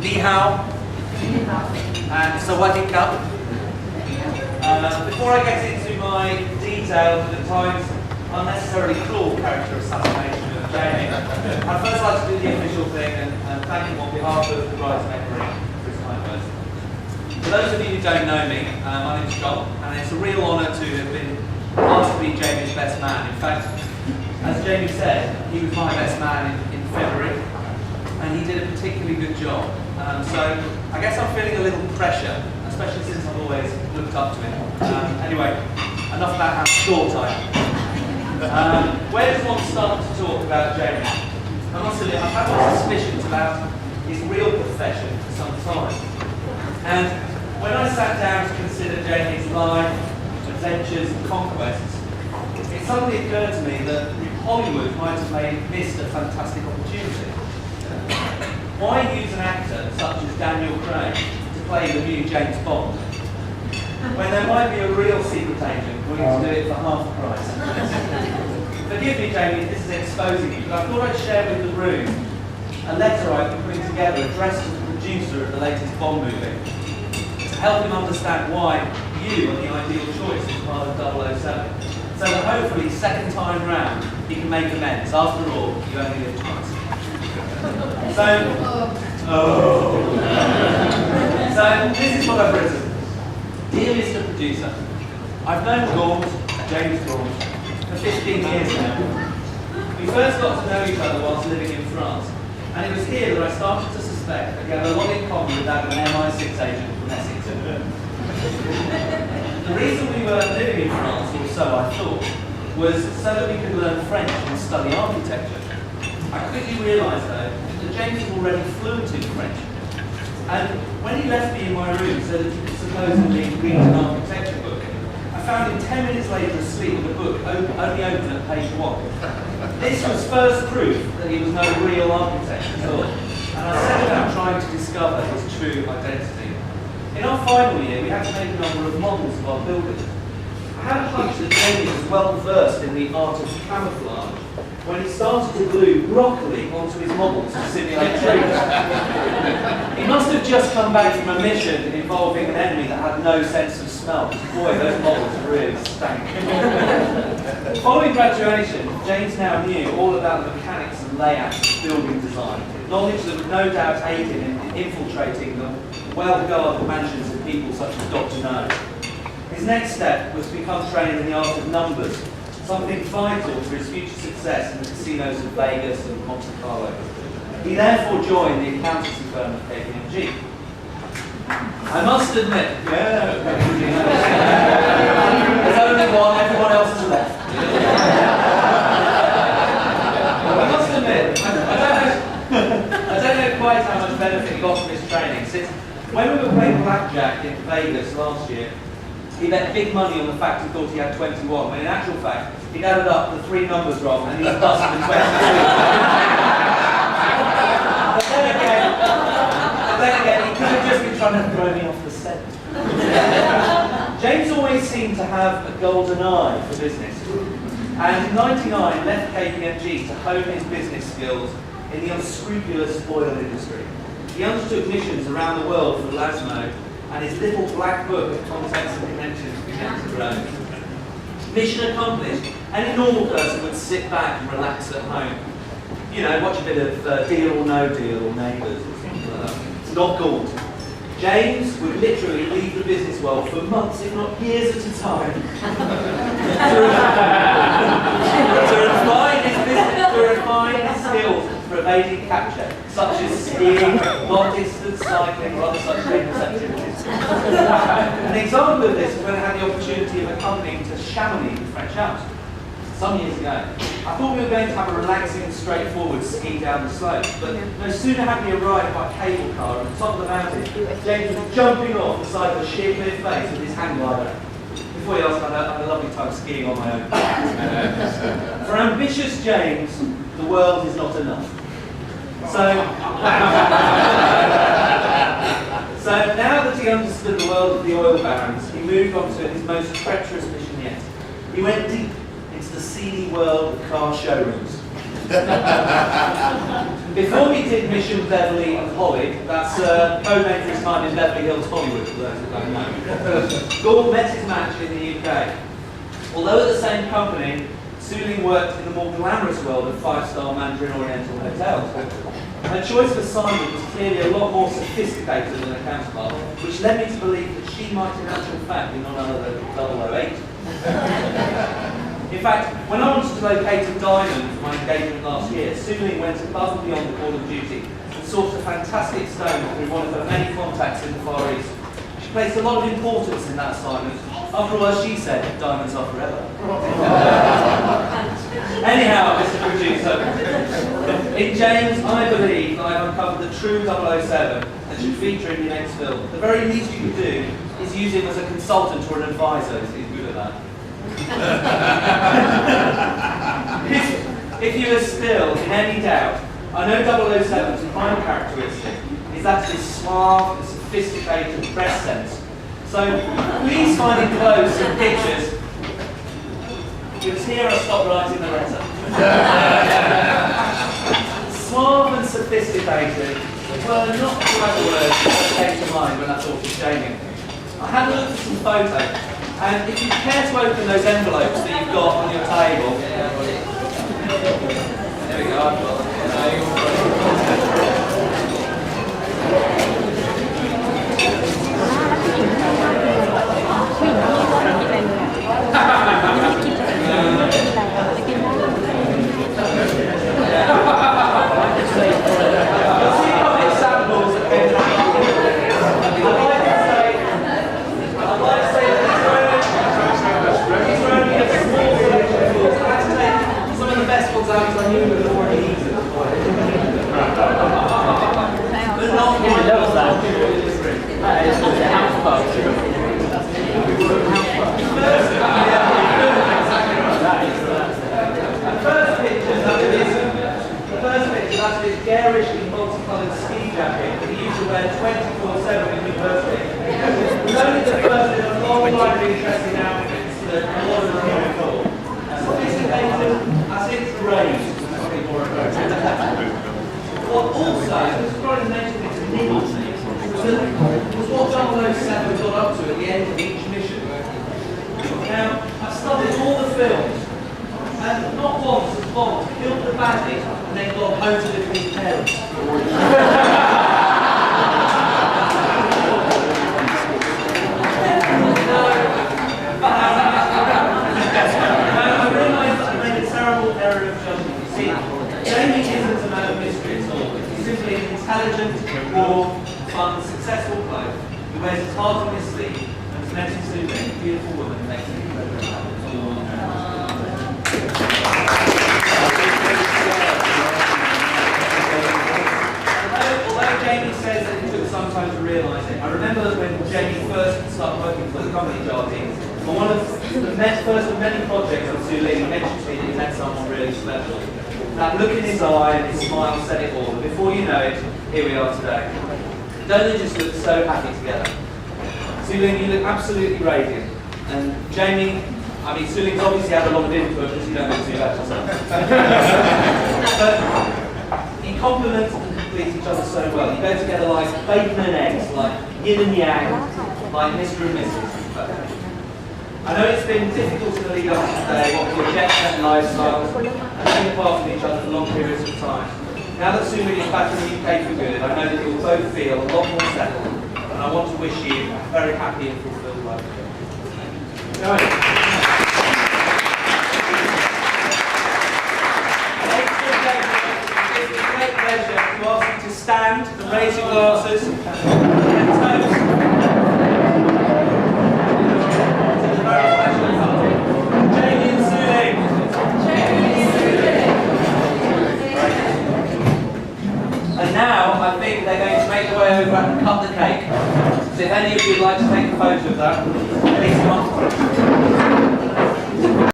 Ni hao and sawadee ka. Before I get into my detailed and at times unnecessarily cruel character assassination of Jamie, I'd first like to do the official thing and thank him on behalf of the Bridesmaid Ring for his kind words. For those of you who don't know me, my name is John, and it's a real honour to have been asked to be Jamie's best man. In fact, as Jamie said, he was my best man in February, and he did a particularly good job. So I guess I'm feeling a little pressure, especially since I've always looked up to him. Anyway, enough about how short I am. Where does one start to talk about Jamie? I must admit, I've had my suspicions about his real profession for some time. And when I sat down to consider Jamie's life, adventures and conquests, it suddenly occurred to me that Hollywood might have missed a fantastic opportunity. Why use an actor such as Daniel Craig to play the new James Bond, when there might be a real secret agent willing to do it for half the price? Forgive me, Jamie, if this is exposing you, but I thought I'd share with the room a letter I've been putting together addressed to the producer of the latest Bond movie, to help him understand why you are the ideal choice as part of 007. So that hopefully, second time round, he can make amends. After all, you only live twice. So this is what I've written. Dear Mr. Producer, I've known Gaunt, James Gaunt, for 15 years now. We first got to know each other whilst living in France, and it was here that I started to suspect that we had a lot in common with that of an MI6 agent from Essington. The reason we were living in France, or so I thought, was so that we could learn French and study architecture. I quickly realised, though, that James was already fluent in French. And when he left me in my room so that he could supposedly read an architecture book, I found him 10 minutes later asleep with the book only open at page 1. This was first proof that he was no real architect at all, and I set about trying to discover his true identity. In our final year, we had to make a number of models of our building. I had a hunch that Jamie was well versed in the art of camouflage when he started to glue broccoli onto his models to simulate trees. He must have just come back from a mission involving an enemy that had no sense of smell. Boy, those models really stank. Following graduation, James now knew all about the mechanics and layouts of building design, knowledge that would no doubt aid him in infiltrating the well-guarded mansions of people such as Dr. No. His next step was to become trained in the art of numbers, something vital for his future success in the casinos of Vegas and Monte Carlo. He therefore joined the accountancy firm of KPMG. I must admit, there's only one, everyone else is left. I must admit, I don't know quite how much benefit he got from his training, since when we were playing blackjack in Vegas last year, he bet big money on the fact he thought he had 21, when in actual fact, he'd added up the 3 numbers wrong and he was busted with 22. But then again, he could have just been trying to throw me off the scent. James always seemed to have a golden eye for business, and in '99 left KPMG to hone his business skills in the unscrupulous oil industry. He undertook missions around the world for LASMO, and his little black book of contents and connections began to grow. Mission accomplished, any normal person would sit back and relax at home. You know, watch a bit of Deal or No Deal or Neighbours or something like that. Not Gaunt. James would literally leave the business world for months, if not years at a time, to refine his skills for evading capture, such as skiing, long-distance cycling, or other such dangerous activities. An example of this was when I had the opportunity of accompanying to Chamonix in French Alps some years ago. I thought we were going to have a relaxing and straightforward ski down the slopes, but no sooner had we arrived by cable car at the top of the mountain, James was jumping off the side of the sheer cliff face with his hang glider. Before he asked, I had a lovely time skiing on my own. For ambitious James, the world is not enough. So now that he understood the world of the oil barons, he moved on to his most treacherous mission yet. He went deep into the seedy world of car showrooms. Before he did Mission Beverly and Holly, that's code name for his time in Beverly Hills, Hollywood, for those that don't know, Gould met his match in the UK. Although at the same company, Su-Ling worked in the more glamorous world of five-star Mandarin Oriental hotels. Her choice of assignment was clearly a lot more sophisticated than her counterpart, which led me to believe that she might in actual fact be none other than 008. In fact, when I wanted to locate a diamond for my engagement last year, Su-Ling went above and beyond the call of duty and sourced a fantastic stone through one of her many contacts in the Far East. She placed a lot of importance in that assignment. After all, as she said, diamonds are forever. Anyhow, Mr. Producer, in James, I believe that I've uncovered the true 007 and should feature in your next film. The very least you could do is use him as a consultant or an advisor. He's good at that. If you are still in any doubt, I know 007's prime characteristic is that of his suave and sophisticated press sense. So please find enclosed some pictures. Because here I stop writing the letter. Suave and sophisticated were not quite the words that came to mind when I thought of Jamie. I had a look at some photos, and if you care to open those envelopes that you've got on your table, there we go, I've got them. Garishly multicoloured ski jacket that he used to wear 24/7 in university. It was only the first in a long line of interesting outfits that a lot of them recall. Sophisticated as it's great. What also, was trying to mention it to Nichols, was what 007 got up to at the end of each mission. Now, I've studied all the films, and not once has Bond killed the baddie and then got home to live with his parents. I realise that I made a terrible error of judgment. You see, Jamie isn't a man of mystery at all. He's simply an intelligent, warm, fun, successful bloke who wears his heart on his sleeve and is meant to suit a beautiful woman and makes him incredibly happy. Although Jamie says that it took some time to realise it, I remember when Jamie first started working for the company Jardines, on one of the first of many projects on Su-Ling, he mentioned to me that he met someone really special. That look in his eye and his smile said it all, and before you know it, here we are today. Don't they just look so happy together? Su-Ling, you look absolutely radiant. And Jamie, I mean, Su-Ling's obviously had a lot of input because you don't look too bad yourself. But you complement and complete each other so well. You go together like bacon and eggs, like yin and yang, like Mr. and Mrs. I know it's been difficult in the lead up to today with your jet-set lifestyles and being apart from each other for long periods of time. Now that Su-Ling is back in the UK for good, I know that you'll both feel a lot more settled, and I want to wish you a very happy and fulfilled life. It's a great pleasure to ask you to stand and raise your glasses and toast. Jamie and Su-Ling. And now I think they're going to make their way over and cut the cake. So if any of you would like to take a photo of that, please come on.